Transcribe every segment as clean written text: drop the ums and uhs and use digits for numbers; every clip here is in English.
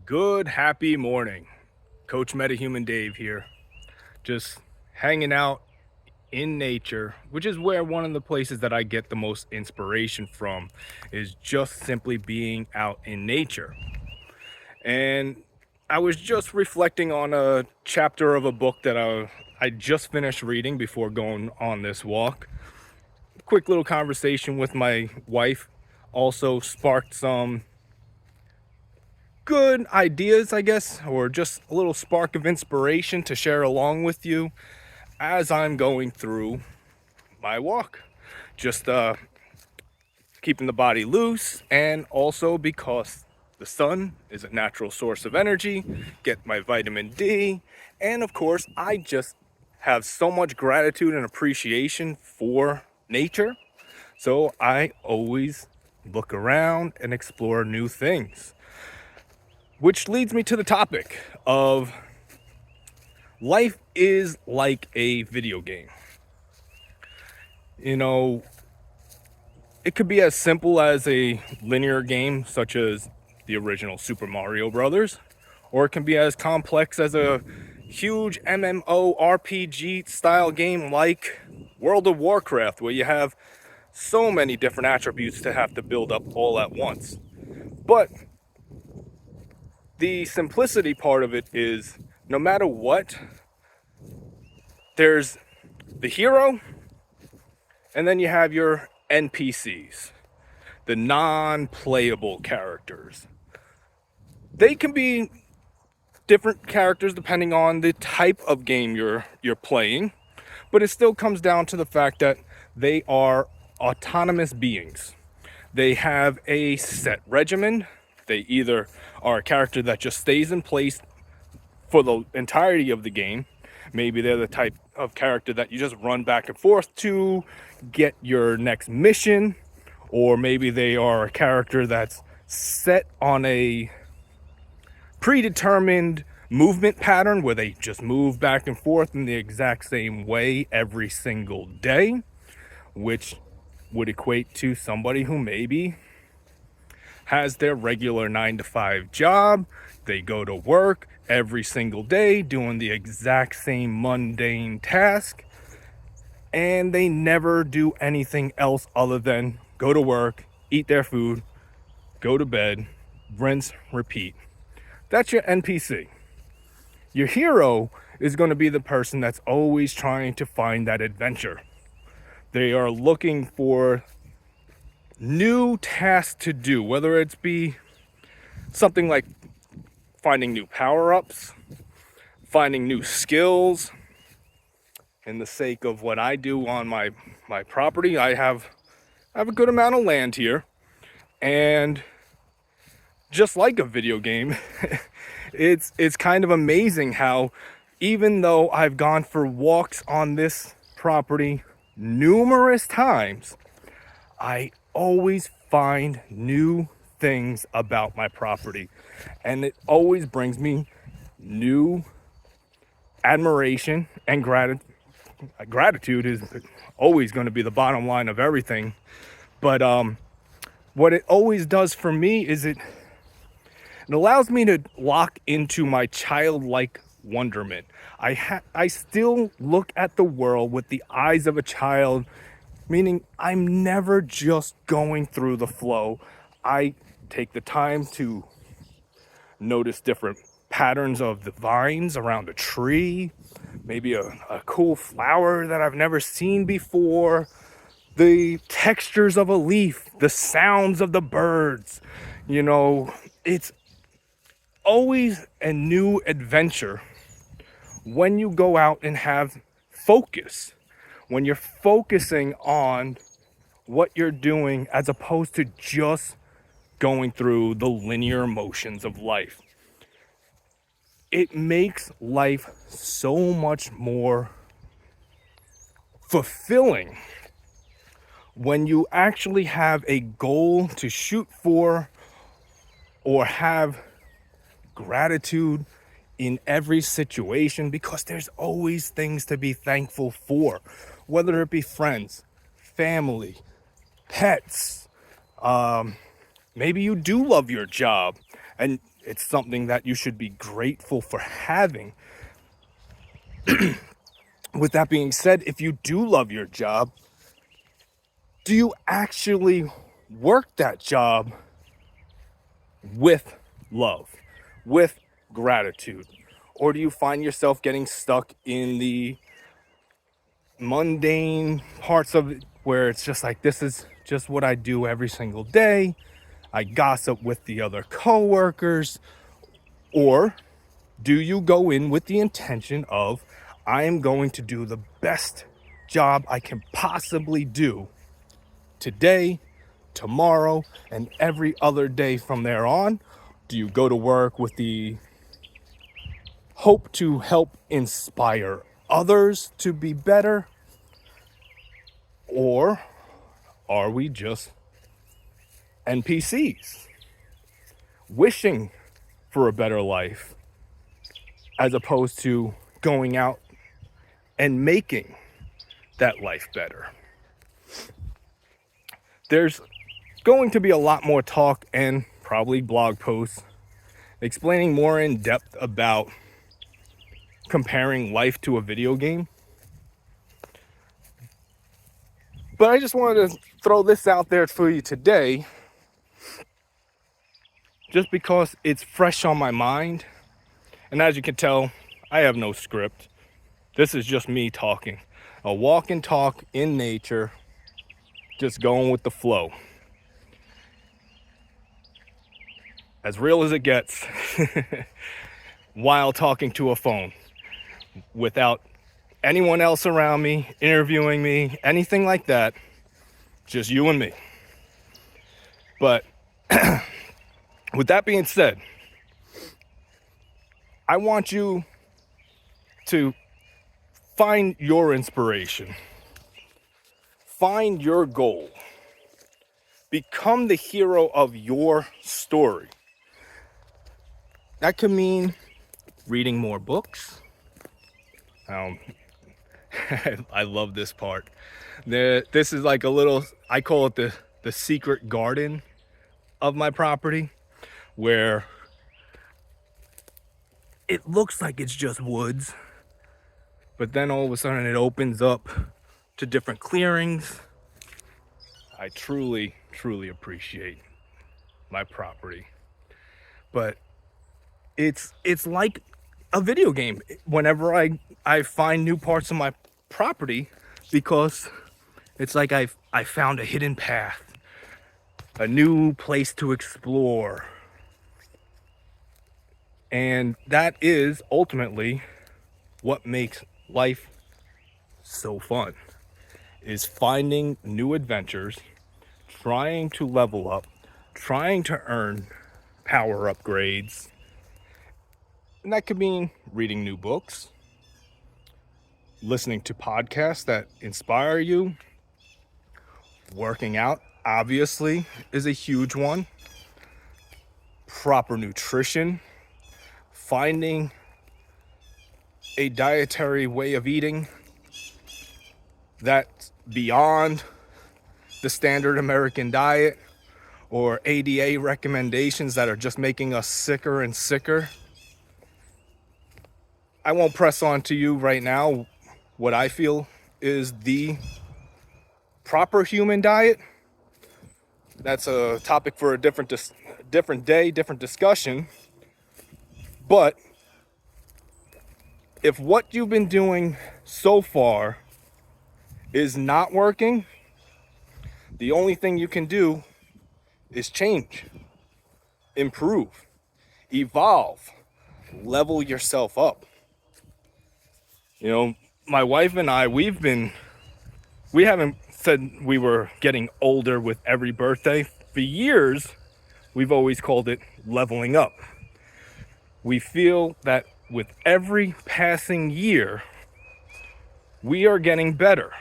Good, happy morning. Coach Metahuman Dave here. Just hanging out in nature, which is where one of the places that I get the most inspiration from is just simply being out in nature. And I was just reflecting on a chapter of a book that I just finished reading before going on this walk. Quick little conversation with my wife also sparked some good ideas, I guess, or just a little spark of inspiration to share along with you as I'm going through my walk. Just keeping the body loose, and also because the sun is a natural source of energy, get my vitamin D, and of course, I just have so much gratitude and appreciation for nature. So I always look around and explore new things. Which leads me to the topic of life is like a video game. You know, it could be as simple as a linear game such as the original Super Mario Brothers, or it can be as complex as a huge MMORPG style game like World of Warcraft, where you have so many different attributes to have to build up all at once. But the simplicity part of it is no matter what, there's the hero, and then you have your NPCs, the non-playable characters. They can be different characters depending on the type of game you're playing, but it still comes down to the fact that they are autonomous beings. They have a set regimen. They either are a character that just stays in place for the entirety of the game. Maybe they're the type of character that you just run back and forth to get your next mission, or maybe they are a character that's set on a predetermined movement pattern where they just move back and forth in the exact same way every single day, which would equate to somebody who maybe has their regular 9-to-5 job. They go to work every single day doing the exact same mundane task, and they never do anything else other than go to work, eat their food, go to bed, rinse, repeat. That's your NPC. Your hero is going to be the person that's always trying to find that adventure. They are looking for new tasks to do, whether it's be something like finding new power-ups, finding new skills. In the sake of what I do on my property, I have a good amount of land here, and just like a video game, it's kind of amazing how even though I've gone for walks on this property numerous times, I always find new things about my property, and it always brings me new admiration and gratitude is always going to be the bottom line of everything. But what it always does for me is it allows me to lock into my childlike wonderment. I still look at the world with the eyes of a child, meaning I'm never just going through the flow. I take the time to notice different patterns of the vines around a tree, maybe a cool flower that I've never seen before, the textures of a leaf, the sounds of the birds. You know, it's always a new adventure when you go out and have focus, when you're focusing on what you're doing as opposed to just going through the linear motions of life. It makes life so much more fulfilling when you actually have a goal to shoot for, or have gratitude in every situation, because there's always things to be thankful for, whether it be friends, family, pets. Maybe you do love your job, and It's something that you should be grateful for having. With that being said, if you do love your job, do you actually work that job with love, with gratitude? Or do you find yourself getting stuck in the mundane parts of it where it's just like, this is just what I do every single day? I gossip with the other coworkers. Or do you go in with the intention of, I am going to do the best job I can possibly do today, tomorrow, and every other day from there on? Do you go to work with the hope to help inspire others to be better? Or are we just NPCs wishing for a better life as opposed to going out and making that life better? There's going to be a lot more talk and probably blog posts explaining more in depth about comparing life to a video game. But I just wanted to throw this out there for you today, just because it's fresh on my mind. And as you can tell, I have no script. This is just me talking. A walk and talk in nature, just going with the flow. As real as it gets, while talking to a phone, without anyone else around me, interviewing me, anything like that, just you and me. But with that being said, I want you to find your inspiration, find your goal, become the hero of your story. That could mean reading more books. I love this part. This is like a little, I call it the secret garden of my property, where it looks like it's just woods, but then all of a sudden it opens up to different clearings. I truly appreciate my property. But it's like a video game whenever I find new parts of my property, because it's like I found a hidden path, a new place to explore. And that is ultimately what makes life so fun, is finding new adventures, trying to level up, trying to earn power upgrades. And that could mean reading new books, listening to podcasts that inspire you. Working out, obviously, is a huge one. Proper nutrition, finding a dietary way of eating that's beyond the standard American diet or ADA recommendations that are just making us sicker and sicker. I won't press on to you right now what I feel is the proper human diet. That's a topic for a different day, different discussion. But if what you've been doing so far is not working, the only thing you can do is change, improve, evolve, level yourself up. You know, my wife and I, we haven't said we were getting older with every birthday. For years, we've always called it leveling up. We feel that with every passing year, we are getting better.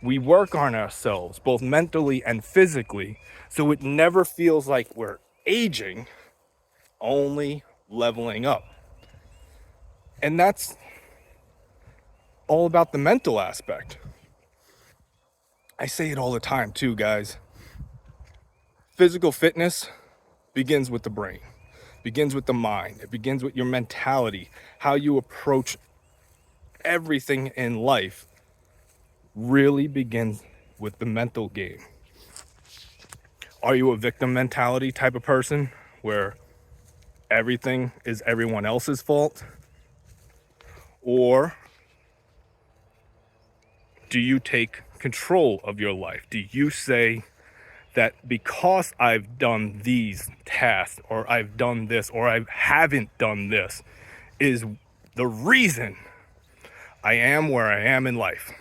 We work on ourselves, both mentally and physically, so it never feels like we're aging, only leveling up. And that's all about the mental aspect. I say it all the time too, guys. Physical fitness begins with the brain. begins with the mind. It begins with your mentality, how you approach everything in life really begins with the mental game. Are you a victim mentality type of person where everything is everyone else's fault? Or do you take control of your life? Do you say that because I've done these tasks, or I've done this, or I haven't done this, is the reason I am where I am in life?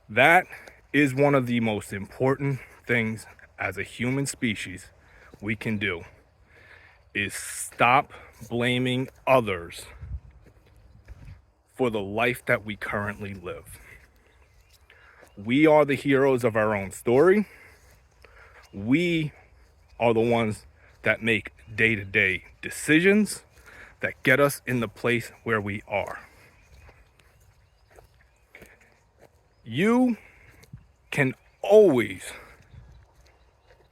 That is one of the most important things as a human species we can do, is stop blaming others for the life that we currently live. We are the heroes of our own story. We are the ones that make day-to-day decisions that get us in the place where we are. You can always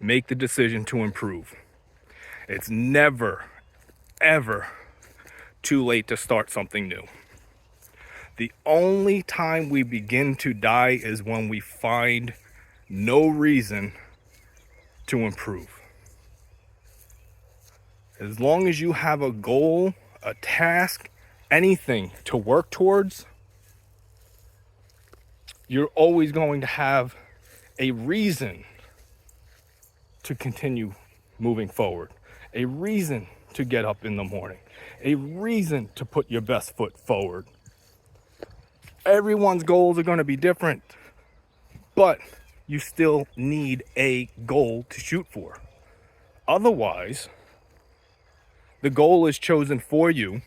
make the decision to improve. It's never, ever too late to start something new. The only time we begin to die is when we find no reason to improve. As long as you have a goal, a task, anything to work towards, you're always going to have a reason to continue moving forward, a reason to get up in the morning, a reason to put your best foot forward. Everyone's goals are going to be different, but you still need a goal to shoot for. Otherwise, the goal is chosen for you,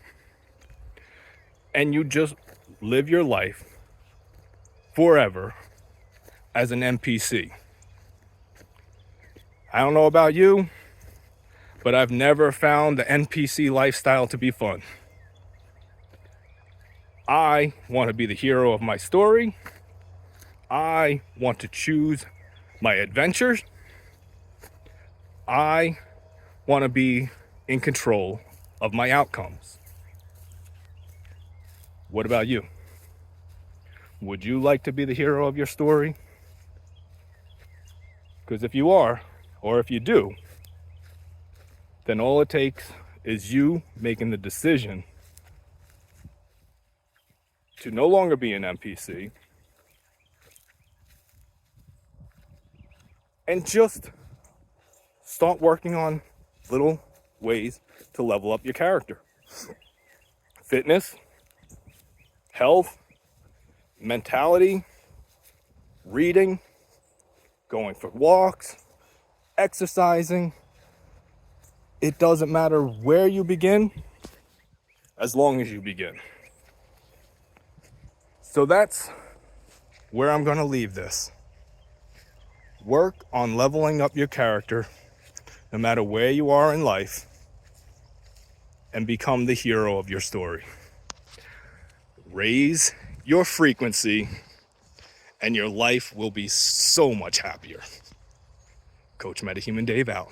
and you just live your life forever as an NPC. I don't know about you, but I've never found the NPC lifestyle to be fun. I want to be the hero of my story. I want to choose my adventures. I want to be in control of my outcomes. What about you? Would you like to be the hero of your story? Because if you are, or if you do, then all it takes is you making the decision to no longer be an NPC and just start working on little ways to level up your character. Fitness, health, mentality, reading, going for walks, exercising. It doesn't matter where you begin, as long as you begin. So that's where I'm going to leave this. Work on leveling up your character, no matter where you are in life, and become the hero of your story. Raise your frequency, and your life will be so much happier. Coach Metahuman Dave out.